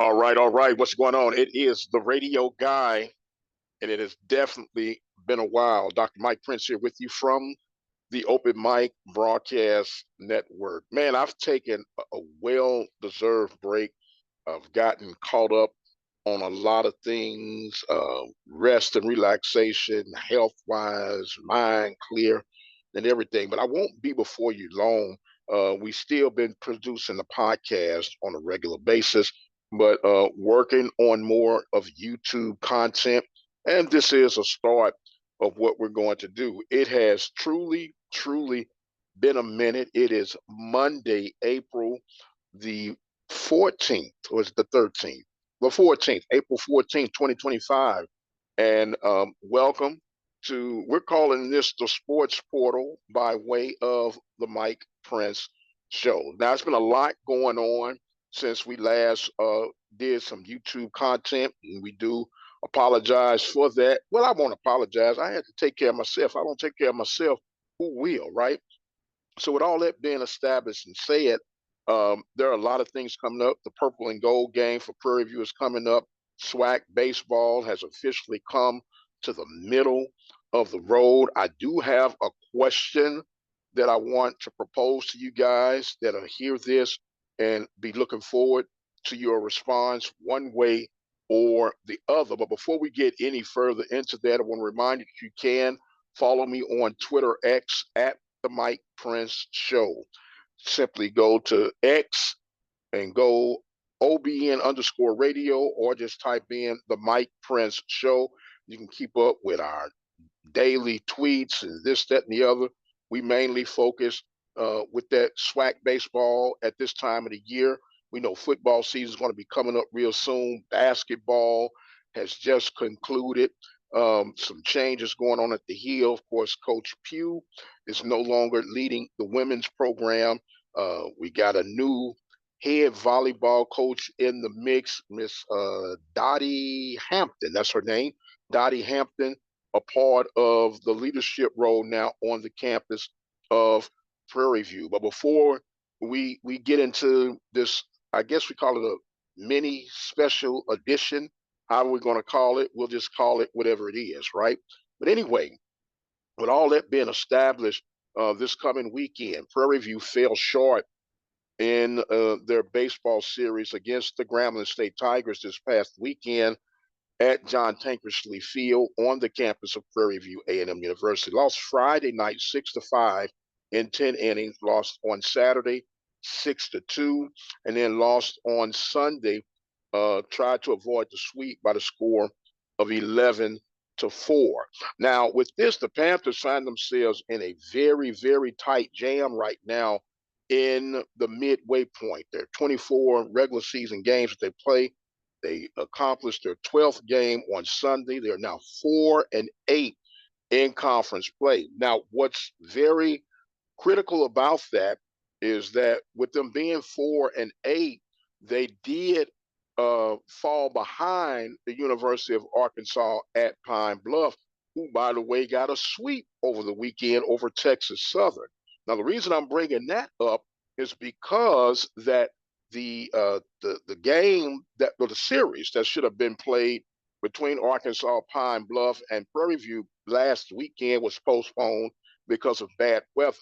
All right, all right. What's going on? It is the radio guy, and it has definitely been a while. Dr. Mike Prince here with you from the Open Mic Broadcast Network. Man, I've taken a well deserved break. I've gotten caught up on a lot of things, rest and relaxation, health wise, mind clear, and everything. But I won't be before you long. We still been producing the podcast on a regular basis, but working on more of YouTube content. And this is a start of what we're going to do. It has truly been a minute. It is Monday, April the 14th, or is it the 13th? The 14th, April 14th, 2025. And welcome to, we're calling this the Sports Portal by way of the Mike Prince Show. Now, it's been a lot going on since we last did some YouTube content, and we do apologize for that. Well, I won't apologize. I had to take care of myself. I don't take care of myself, who will, right? So with all that being established and said, there are a lot of things coming up. The Purple and Gold game for Prairie View is coming up. SWAC baseball has officially come to the middle of the road. I do have a question that I want to propose to you guys that are hear this and be looking forward to your response one way or the other. But before we get any further into that, I want to remind you that you can follow me on Twitter X at the Mike Prince Show. Simply go to X and go OBN underscore radio, or just type in the Mike Prince Show. You can keep up with our daily tweets and this, that, and the other. We mainly focus with that SWAC baseball at this time of the year. We know football season is going to be coming up real soon. Basketball has just concluded. Some changes going on at the Hill. Of course, Coach Pugh is no longer leading the women's program. We got a new head volleyball coach in the mix, Miss Dottie Hampton. That's her name, Dottie Hampton, a part of the leadership role now on the campus of Prairie View. But before we get into this, I guess we call it a mini special edition. How are we going to call it? We'll just call it whatever it is, right? But anyway, with all that being established, this coming weekend, Prairie View fell short in their baseball series against the Grambling State Tigers this past weekend at John Tankersley Field on the campus of Prairie View A&M University. Lost Friday night 6-5 in 10 innings. Lost on Saturday 6-2, and then lost on Sunday. Tried to avoid the sweep by the score of 11-4. Now, with this, the Panthers find themselves in a very tight jam right now in the midway point. There are 24 regular season games that they play. They accomplished their 12th game on Sunday. They're now 4-8 in conference play. Now, what's very critical about that is that with them being 4-8, they did fall behind the University of Arkansas at Pine Bluff, who, by the way, got a sweep over the weekend over Texas Southern. Now, the reason I'm bringing that up is because that the game that, or the series that should have been played between Arkansas, Pine Bluff, and Prairie View last weekend was postponed because of bad weather.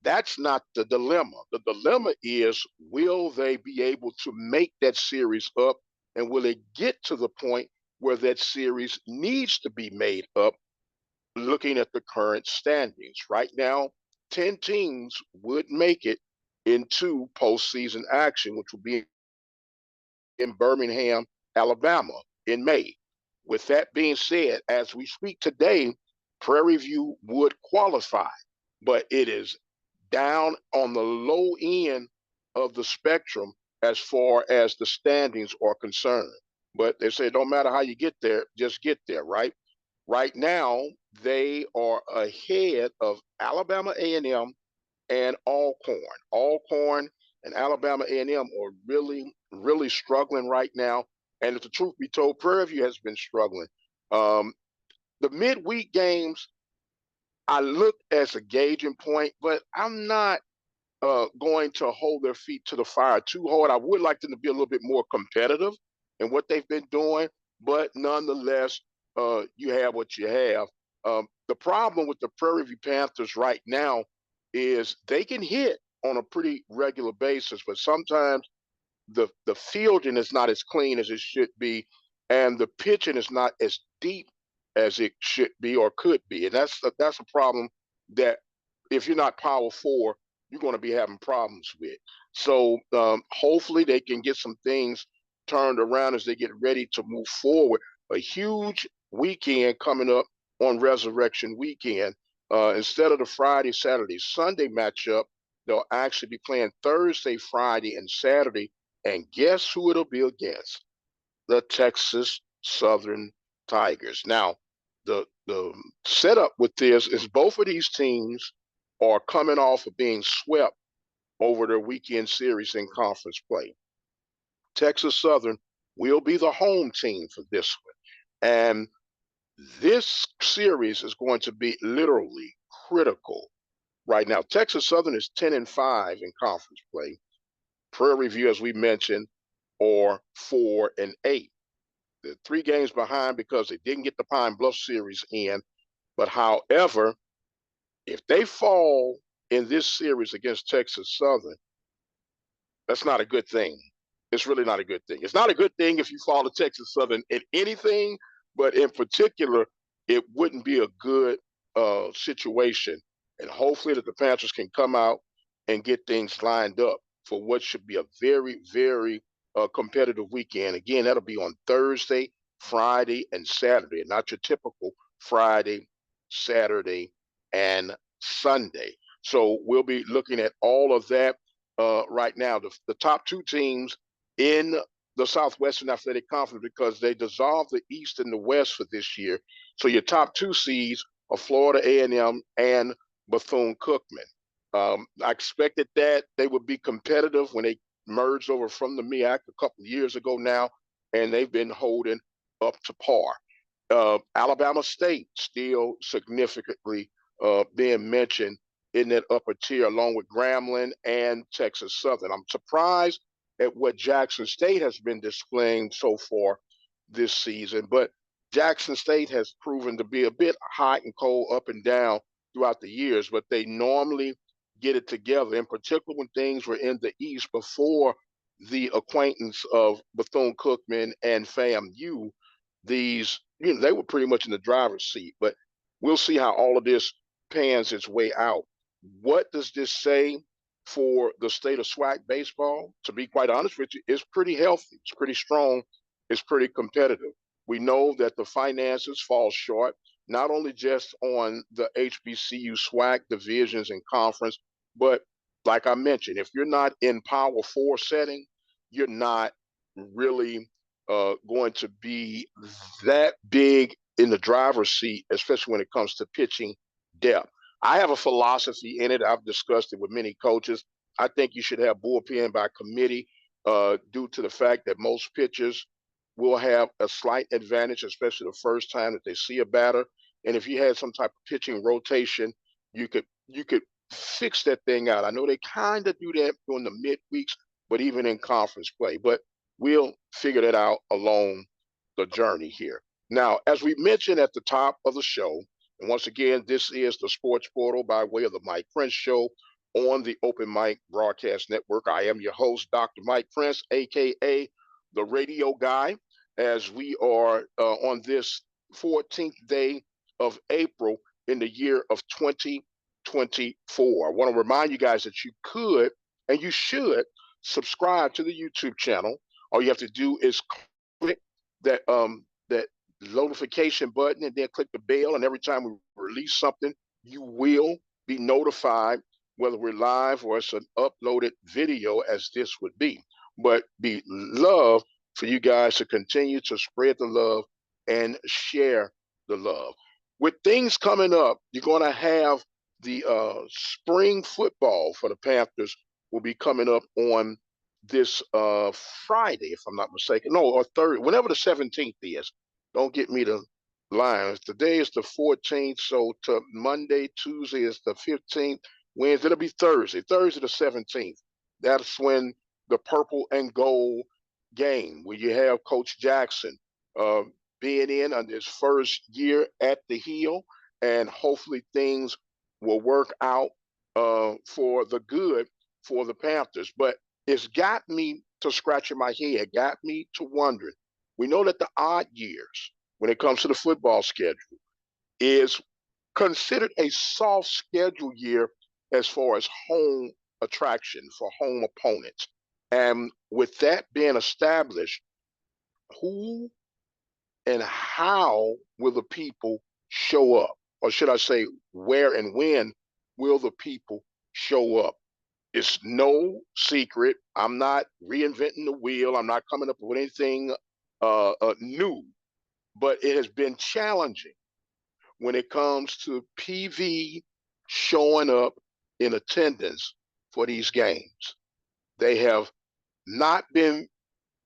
That's not the dilemma. The dilemma is, will they be able to make that series up, and will it get to the point where that series needs to be made up looking at the current standings? Right now, 10 teams would make it into postseason action, which will be in Birmingham, Alabama in May. With that being said, as we speak today, Prairie View would qualify, but it is down on the low end of the spectrum as far as the standings are concerned. But they say it don't matter how you get there, just get there, right? Right now, they are ahead of Alabama A&M and Alcorn. Alcorn and Alabama A&M are really struggling right now. And if the truth be told, Prairie View has been struggling. The midweek games, I look as a gauging point, but I'm not going to hold their feet to the fire too hard. I would like them to be a little bit more competitive in what they've been doing, but nonetheless, you have what you have. The problem with the Prairie View Panthers right now is they can hit on a pretty regular basis, but sometimes the fielding is not as clean as it should be, and the pitching is not as deep as it should be or could be, and that's a problem that if you're not power four, you're going to be having problems with. So hopefully they can get some things turned around as they get ready to move forward. A huge weekend coming up on Resurrection Weekend. Instead of the Friday, Saturday, Sunday matchup, they'll actually be playing Thursday, Friday, and Saturday. And guess who it'll be against? The Texas Southern Tigers. Now, the setup with this is both of these teams are coming off of being swept over their weekend series in conference play. Texas Southern will be the home team for this one. And this series is going to be literally critical right now. Texas Southern is 10-5 in conference play. Prairie View, as we mentioned, are 4-8. They're 3 games behind because they didn't get the Pine Bluff series in. But however, if they fall in this series against Texas Southern, that's not a good thing. It's really not a good thing. It's not a good thing if you fall to Texas Southern in anything, but in particular, it wouldn't be a good situation. And hopefully that the Panthers can come out and get things lined up for what should be a very, very competitive weekend. Again, that'll be on Thursday, Friday, and Saturday, not your typical Friday, Saturday, and Sunday. So we'll be looking at all of that right now. The top 2 teams in the Southwestern Athletic Conference, because they dissolved the East and the West for this year. So your top 2 seeds are Florida A&M and Bethune-Cookman. I expected that they would be competitive when they merged over from the MEAC a couple of years ago now, and they've been holding up to par. Alabama State still significantly being mentioned in that upper tier, along with Grambling and Texas Southern. I'm surprised at what Jackson State has been displaying so far this season, but Jackson State has proven to be a bit hot and cold, up and down throughout the years, but they normally get it together, in particular when things were in the East before the acquaintance of Bethune-Cookman and FAMU. These, they were pretty much in the driver's seat, but we'll see how all of this pans its way out. What does this say for the state of SWAC baseball? To be quite honest with you, it's pretty healthy, it's pretty strong, it's pretty competitive. We know that the finances fall short, not only just on the HBCU SWAC divisions and conference, but like I mentioned, if you're not in Power 4 setting, you're not really going to be that big in the driver's seat, especially when it comes to pitching depth. I have a philosophy in it. I've discussed it with many coaches. I think you should have bullpen by committee due to the fact that most pitchers will have a slight advantage, especially the first time that they see a batter. And if you had some type of pitching rotation, you could fix that thing out. I know they kind of do that during the midweeks, but even in conference play. But we'll figure that out along the journey here. Now, as we mentioned at the top of the show, and once again, this is the Sports Portal by way of the Mike Prince Show on the Open Mic Broadcast Network. I am your host, Dr. Mike Prince, a.k.a. the Radio Guy, as we are on this 14th day of April in the year of 2024. I want to remind you guys that you could and you should subscribe to the YouTube channel. All you have to do is click that notification button and then click the bell, and every time we release something, you will be notified, whether we're live or it's an uploaded video, as this would be. But be love for you guys to continue to spread the love and share the love. With things coming up, you're going to have the spring football for the Panthers will be coming up on this Friday, if I'm not mistaken. No, or Thursday, whenever the 17th is. Don't get me to lie. Today is the 14th, so to Monday, Tuesday is the 15th. Wednesday, it'll be Thursday the 17th. That's when the purple and gold game, where you have Coach Jackson uh, being in on his first year at the heel, and hopefully things will work out for the good for the Panthers. But it's got me to scratching my head, got me to wondering. We know that the odd years, when it comes to the football schedule, is considered a soft schedule year as far as home attraction for home opponents. And with that being established, who and how will the people show up? Or should I say, where and when will the people show up? It's no secret. I'm not reinventing the wheel. I'm not coming up with anything new, but it has been challenging when it comes to PV showing up in attendance for these games. They have not been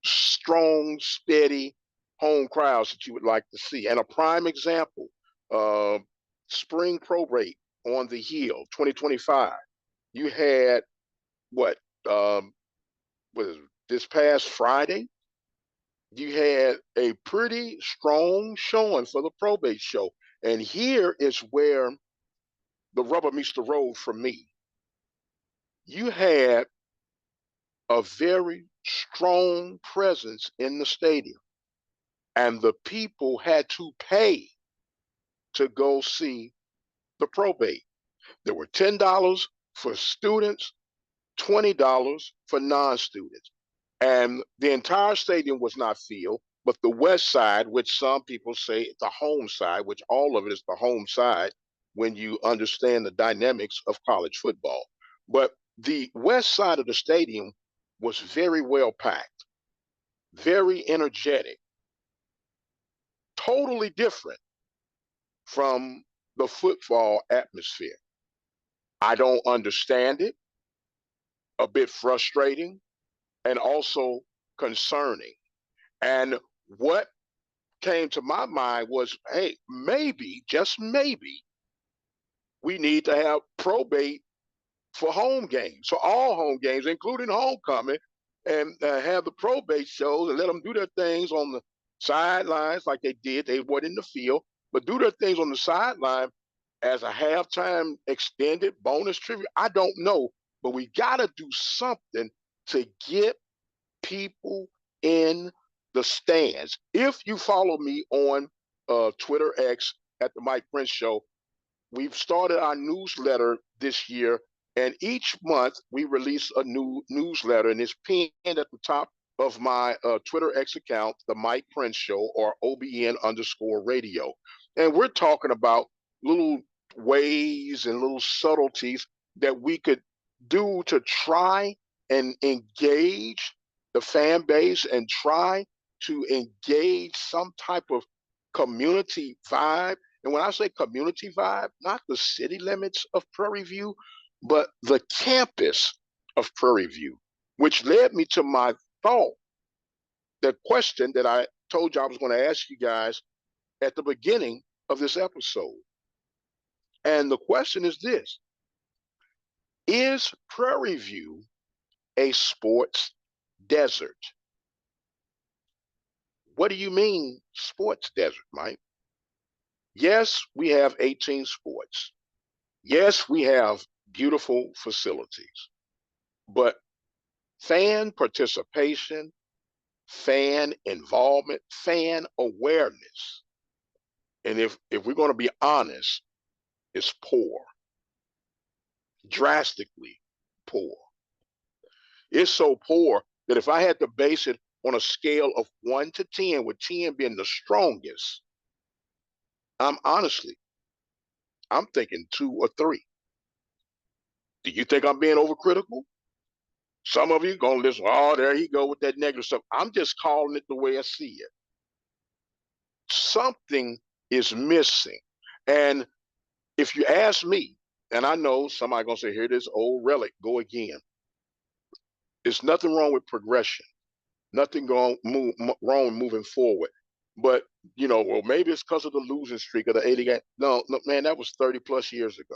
strong, steady home crowds that you would like to see. And a prime example, uh, spring probate on the Hill 2025. You had what was this past Friday? You had a pretty strong showing for the probate show. And here is where the rubber meets the road for me. You had a very strong presence in the stadium, and the people had to pay to go see the probate. There were $10 for students, $20 for non-students. And the entire stadium was not filled, but the west side, which some people say the home side, which all of it is the home side when you understand the dynamics of college football. But the west side of the stadium was very well packed, very energetic, totally different from the football atmosphere. I don't understand it, a bit frustrating, and also concerning. And what came to my mind was, hey, maybe, just maybe, we need to have probate for home games, for all home games, including homecoming, and have the probate shows and let them do their things on the sidelines like they did. They weren't in the field, but do their things on the sideline as a halftime extended bonus tribute. I don't know, but we got to do something to get people in the stands. If you follow me on Twitter X at the Mike Prince Show, we've started our newsletter this year, and each month we release a new newsletter, and it's pinned at the top of my Twitter X account, the Mike Prince Show, or OBN_radio. And we're talking about little ways and little subtleties that we could do to try and engage the fan base and try to engage some type of community vibe. And when I say community vibe, not the city limits of Prairie View, but the campus of Prairie View, which led me to my thought, the question that I told you I was going to ask you guys at the beginning of this episode. And the question is this: is Prairie View a sports desert? What do you mean, sports desert, Mike? Yes, we have 18 sports. Yes, we have beautiful facilities. But fan participation, fan involvement, fan awareness, and if we're going to be honest, is poor, drastically poor. It's so poor that if I had to base it on a scale of 1 to 10, with 10 being the strongest, I'm thinking 2 or 3. Do you think I'm being overcritical? Some of you gonna listen, oh, there he go with that negative stuff. I'm just calling it the way I see it. Something is missing. And if you ask me, and I know somebody gonna say, here this old relic go again. There's nothing wrong with progression. Nothing wrong with moving forward. But well, maybe it's because of the losing streak of the 80 game. No, man, that was 30 plus years ago.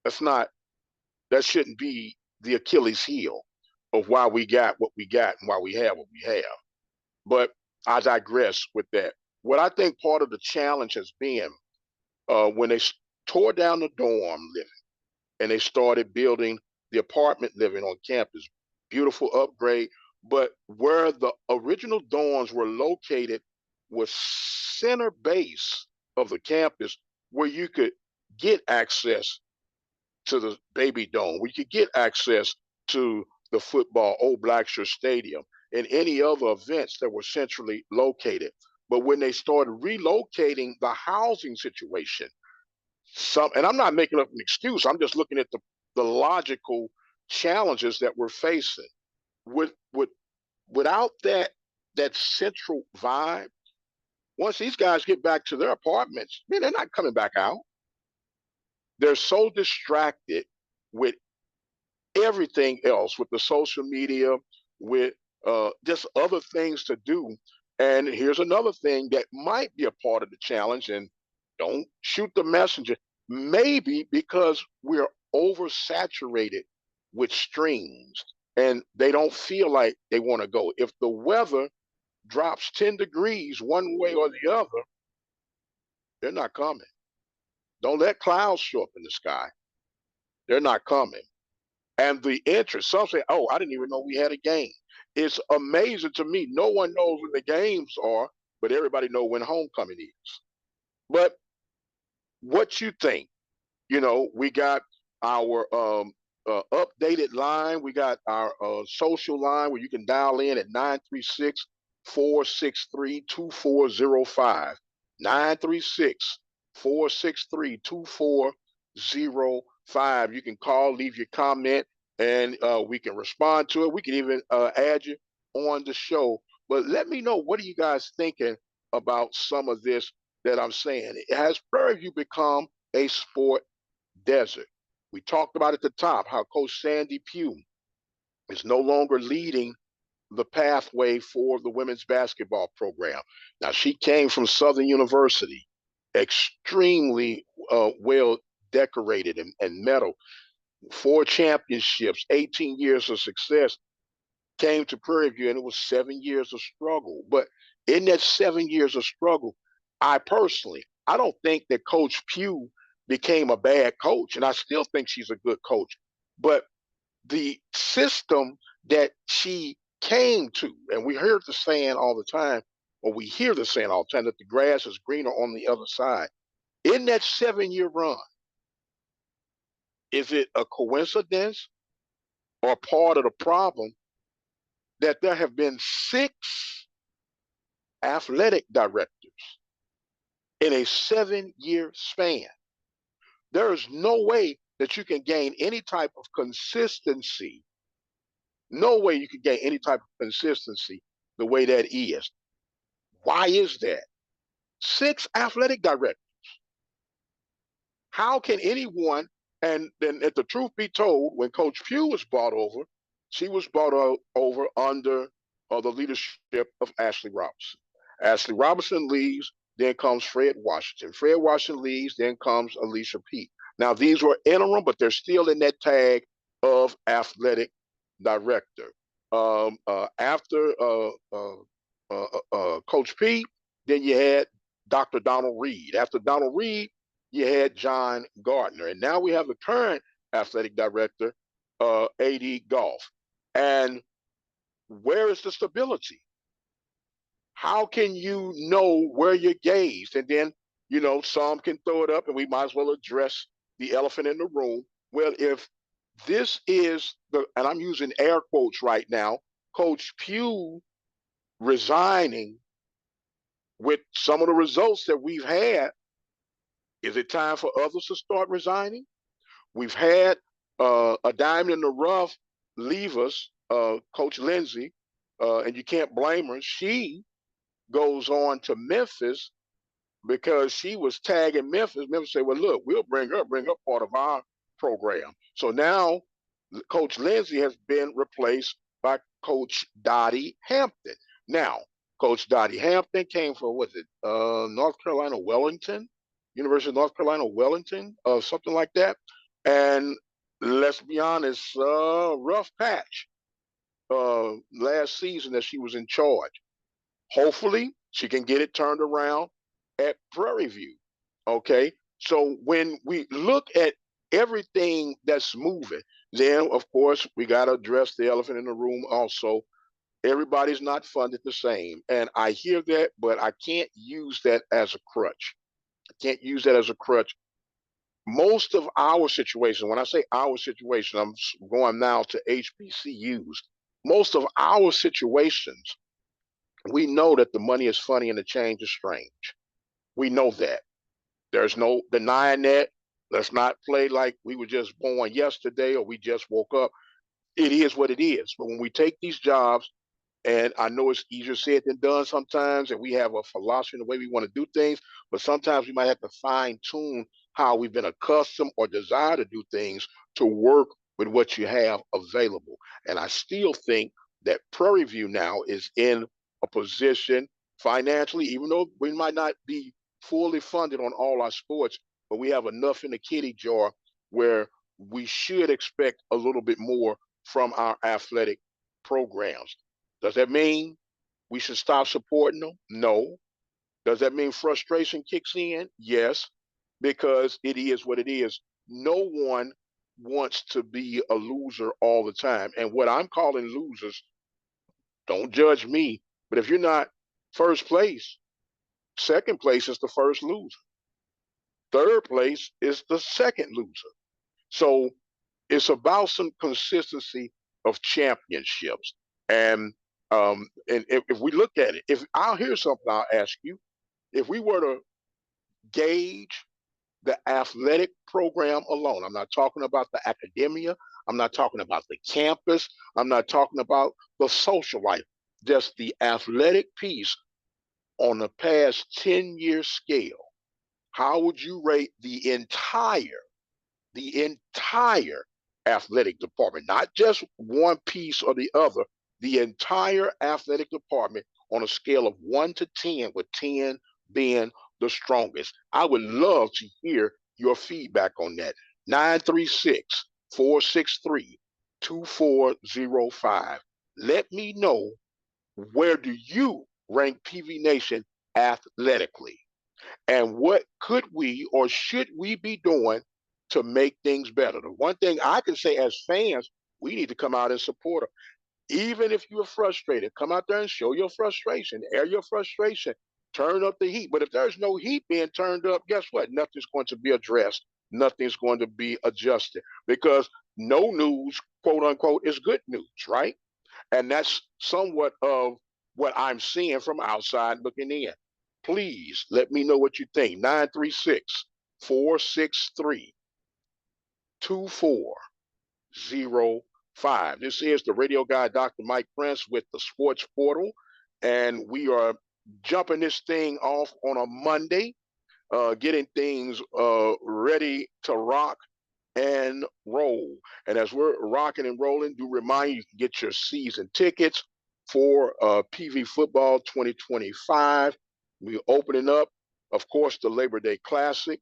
That's not, that shouldn't be the Achilles heel of why we got what we got and why we have what we have. But I digress with that. What I think part of the challenge has been when they tore down the dorm living and they started building the apartment living on campus, beautiful upgrade. But where the original dorms were located was center base of the campus, where you could get access to the baby dome. We could get access to the football Old Blackshear Stadium and any other events that were centrally located. But when they started relocating the housing situation, and I'm not making up an excuse, I'm just looking at the logical challenges that we're facing. With without that central vibe, once these guys get back to their apartments, man, they're not coming back out. They're so distracted with everything else, with the social media, with just other things to do. And here's another thing that might be a part of the challenge, and don't shoot the messenger. Maybe because we're oversaturated with streams and they don't feel like they want to go. If the weather drops 10 degrees one way or the other, they're not coming. Don't let clouds show up in the sky. They're not coming. And the interest, some say, oh, I didn't even know we had a game. It's amazing to me. No one knows when the games are, but everybody know when homecoming is. But what you think? We got our updated line. We got our social line where you can dial in at 936-463-2405. 936-463-2405. You can call, leave your comment, and we can respond to it. We can even add you on the show. But let me know, what are you guys thinking about some of this that I'm saying? Has Prairie View become a sport desert? We talked about at the top how Coach Sandy Pugh is no longer leading the pathway for the women's basketball program. Now, she came from Southern University, extremely well decorated and medal, 4 championships, 18 years of success, came to Prairie View, and it was 7 years of struggle. But in that 7 years of struggle, I don't think that Coach Pugh became a bad coach, and I still think she's a good coach. But the system that she came to, and we hear the saying all the time, or we hear the saying all the time, that the grass is greener on the other side. In that 7-year run, is it a coincidence or part of the problem that there have been 6 athletic directors in a 7-year span? There is no way that you can gain any type of consistency. No way you can gain any type of consistency the way that is. Why is that? 6 athletic directors. How can anyone, and then if the truth be told, when Coach Pugh was brought over, she was brought over under the leadership of Ashley Robinson. Ashley Robinson leaves, then comes Fred Washington. Fred Washington leaves, then comes Alicia Peete. Now, these were interim, but they're still in that tag of athletic director. After Coach Peete, then you had Dr. Donald Reed. After Donald Reed, you had John Gardner. And now we have the current athletic director, A.D. Goff. And where is the stability? How can you know where you're gauged? And then, some can throw it up, and we might as well address the elephant in the room. Well, if this is and I'm using air quotes right now, Coach Pugh resigning with some of the results that we've had, is it time for others to start resigning? We've had a diamond in the rough leave us, Coach Lindsay, and you can't blame her. She goes on to Memphis because she was tagging Memphis. Memphis said, well, look, we'll bring her part of our program. So now Coach Lindsay has been replaced by Coach Dottie Hampton. Now, Coach Dottie Hampton came from, North Carolina Wellington, University of North Carolina Wellington, something like that. And let's be honest, rough patch last season that she was in charge. Hopefully, she can get it turned around at Prairie View. Okay. So when we look at everything that's moving, then of course we got to address the elephant in the room also. Everybody's not funded the same. And I hear that, but I can't use that as a crutch. I can't use that as a crutch. Most of our situation, when I say our situation, I'm going now to HBCUs. Most of our situations, we know that the money is funny and the change is strange. We know that. There's no denying that. Let's not play like we were just born yesterday or we just woke up. It is what it is. But when we take these jobs, and I know it's easier said than done sometimes, and we have a philosophy in the way we want to do things, but sometimes we might have to fine tune how we've been accustomed or desire to do things to work with what you have available. And I still think that Prairie View now is in a position financially, even though we might not be fully funded on all our sports, but we have enough in the kitty jar where we should expect a little bit more from our athletic programs. Does that mean we should stop supporting them? No. Does that mean frustration kicks in? Yes, because it is what it is. No one wants to be a loser all the time. And what I'm calling losers, don't judge me, but if you're not first place, second place is the first loser. Third place is the second loser. So it's about some consistency of championships. And if we look at it, if I'll hear something, I'll ask you, if we were to gauge the athletic program alone, I'm not talking about the academia, I'm not talking about the campus, I'm not talking about the social life, just the athletic piece on the past 10-year scale, how would you rate the entire athletic department, not just one piece or the other, the entire athletic department on a scale of 1 to 10, with 10 being the strongest? I would love to hear your feedback on that. 936 463 2405. Let me know, where do you rank PV Nation athletically? And what could we or should we be doing to make things better? The one thing I can say as fans, we need to come out and support them. Even if you're frustrated, come out there and show your frustration, air your frustration, turn up the heat. But if there's no heat being turned up, guess what? Nothing's going to be addressed. Nothing's going to be adjusted, because no news, quote unquote, is good news, right? And that's somewhat of what I'm seeing from outside looking in. Please let me know what you think. 936 463 2405. This is the radio guy, Dr. Mike Prince, with the Sports Portal. And we are jumping this thing off on a Monday, getting things ready to rock and roll. And as we're rocking and rolling, do remind you can get your season tickets for PV Football 2025. We're opening up, of course, the Labor Day Classic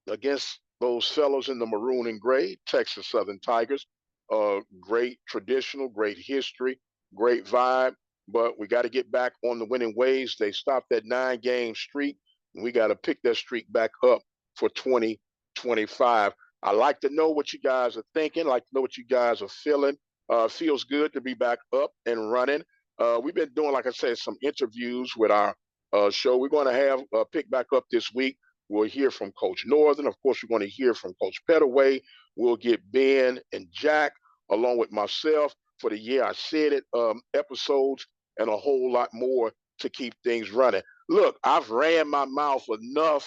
against those fellows in the maroon and gray, Texas Southern Tigers. Great traditional, great history, great vibe. But we got to get back on the winning ways. They stopped that 9-game streak, and we got to pick that streak back up for 2025. I like to know what you guys are thinking. I like to know what you guys are feeling. Feels good to be back up and running. We've been doing, like I said, some interviews with our show. We're going to have pick back up this week. We'll hear from Coach Northern. Of course, we're going to hear from Coach Pettaway. We'll get Ben and Jack, along with myself, for the "Yeah, I Said It" episodes, and a whole lot more to keep things running. Look, I've ran my mouth enough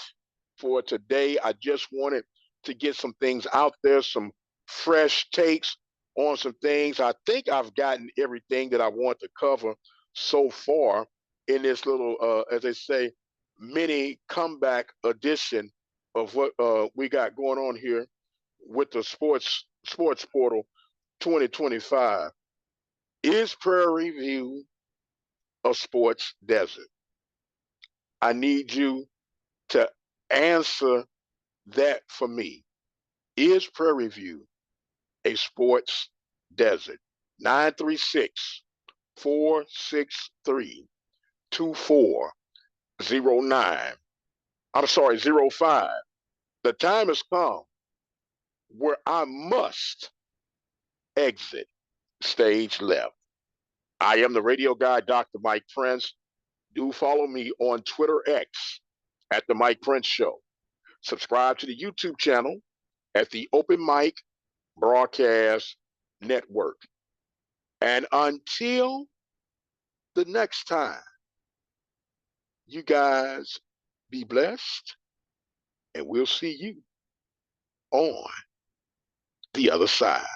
for today. I just wanted to get some things out there, some fresh takes on some things. I think I've gotten everything that I want to cover so far in this little, as they say, mini comeback edition of what we got going on here with the sports portal 2025. Is Prairie View a sports desert? I need you to answer that for me. Is Prairie View a sports desert? 936-463-2409. I'm sorry, 05. The time has come where I must exit stage left. I am the radio guy, Dr. Mike Prince. Do follow me on Twitter X at The Mike Prince Show. Subscribe to the YouTube channel at the Open Mic Broadcast Network. And until the next time, you guys be blessed, and we'll see you on the other side.